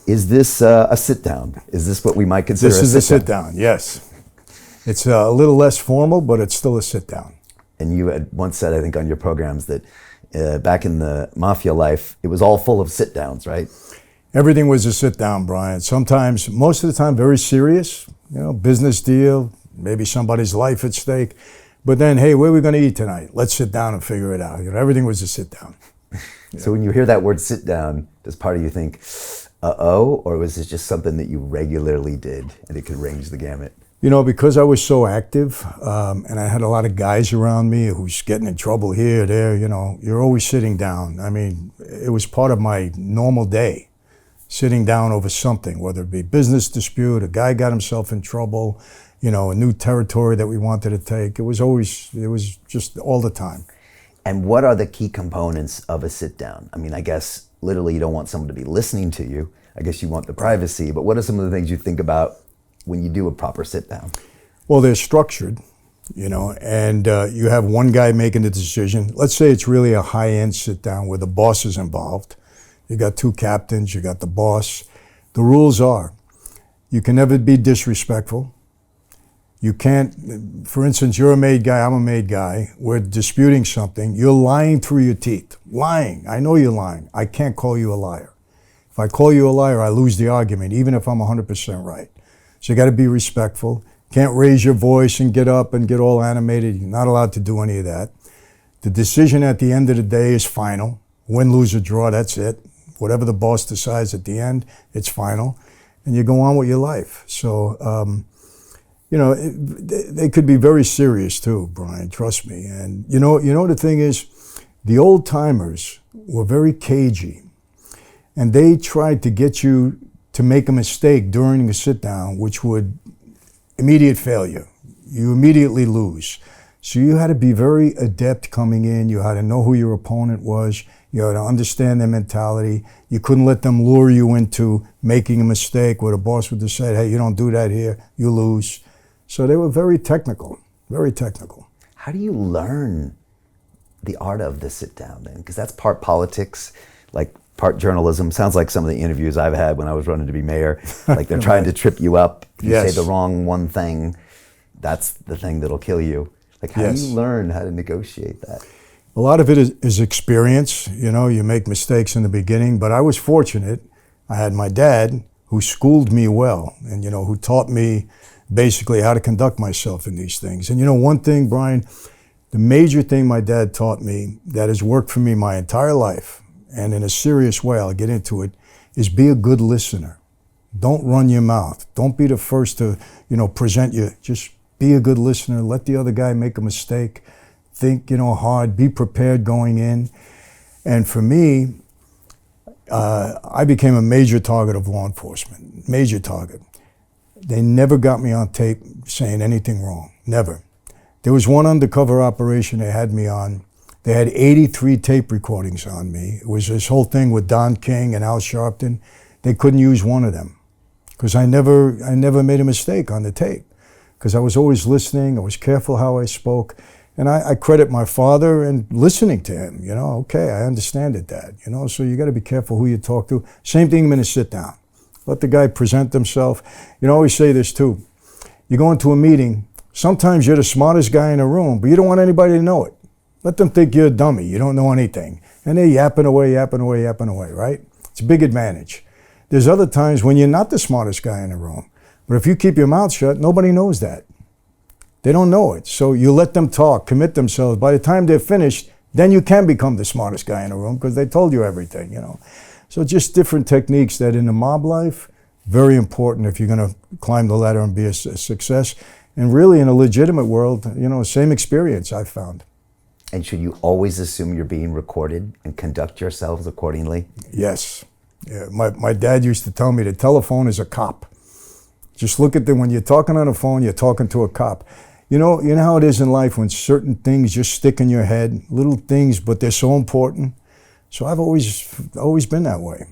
Is this a sit-down? Is this what we might consider This is a sit-down, yes. It's a little less formal, but it's still a sit-down. And you had once said, I think, on your programs that back in the mafia life, it was all full of sit-downs, right? Everything was a sit-down, Brian. Sometimes, most of the time, very serious, business deal, maybe somebody's life at stake. But then, hey, where are we going to eat tonight? Let's sit down and figure it out. Everything was a sit-down. So when you hear that word sit-down, does part of you think, uh-oh, or was this just something that you regularly did and it could range the gamut? Because I was so active and I had a lot of guys around me who's getting in trouble here, there, you're always sitting down. I mean, it was part of my normal day, sitting down over something, whether it be business dispute, a guy got himself in trouble, a new territory that we wanted to take. It was just all the time. And what are the key components of a sit-down? I mean, I guess literally you don't want someone to be listening to you. I guess you want the privacy, but what are some of the things you think about when you do a proper sit-down? Well, they're structured, and you have one guy making the decision. Let's say it's really a high-end sit-down where the boss is involved. You got two captains, you got the boss. The rules are, you can never be disrespectful. You can't, for instance, you're a made guy, I'm a made guy. We're disputing something. You're lying through your teeth. Lying. I know you're lying. I can't call you a liar. If I call you a liar, I lose the argument, even if I'm 100% right. So you got to be respectful. Can't raise your voice and get up and get all animated. You're not allowed to do any of that. The decision at the end of the day is final. Win, lose, or draw, that's it. Whatever the boss decides at the end, it's final. And you go on with your life. So, they could be very serious too, Brian, trust me. And the thing is, the old timers were very cagey. And they tried to get you to make a mistake during a sit-down, which would immediate failure. You immediately lose. So you had to be very adept coming in. You had to know who your opponent was. You had to understand their mentality. You couldn't let them lure you into making a mistake where the boss would have said, hey, you don't do that here, you lose. So they were very technical, very technical. How do you learn the art of the sit-down then? Because that's part politics, like part journalism. Sounds like some of the interviews I've had when I was running to be mayor. Like they're trying to trip you up. You Yes. say the wrong one thing, that's the thing that'll kill you. Like how do you learn how to negotiate that? A lot of it is experience. You make mistakes in the beginning, but I was fortunate. I had my dad who schooled me well and, who taught me basically how to conduct myself in these things. And one thing, Brian, the major thing my dad taught me that has worked for me my entire life, and in a serious way, I'll get into it, is be a good listener. Don't run your mouth. Don't be the first to, present you. Just be a good listener. Let the other guy make a mistake. Think, hard. Be prepared going in. And for me, I became a major target of law enforcement. Major target. They never got me on tape saying anything wrong. Never. There was one undercover operation they had me on. They had 83 tape recordings on me. It was this whole thing with Don King and Al Sharpton. They couldn't use one of them because I never made a mistake on the tape because I was always listening. I was careful how I spoke. And I credit my father and listening to him. Okay, I understand it, Dad. So you got to be careful who you talk to. Same thing when you sit down. Let the guy present himself. I always say this too. You go into a meeting, sometimes you're the smartest guy in the room, but you don't want anybody to know it. Let them think you're a dummy, you don't know anything. And they're yapping away, right? It's a big advantage. There's other times when you're not the smartest guy in the room, but if you keep your mouth shut, nobody knows that. They don't know it. So you let them talk, commit themselves. By the time they're finished, then you can become the smartest guy in the room because they told you everything, So just different techniques that in the mob life, very important if you're going to climb the ladder and be a success. And really in a legitimate world, same experience I've found. And should you always assume you're being recorded and conduct yourselves accordingly? Yes. Yeah, my dad used to tell me the telephone is a cop. Just look at when you're talking on the phone, you're talking to a cop. You know how it is in life when certain things just stick in your head, little things, but they're so important. So I've always been that way.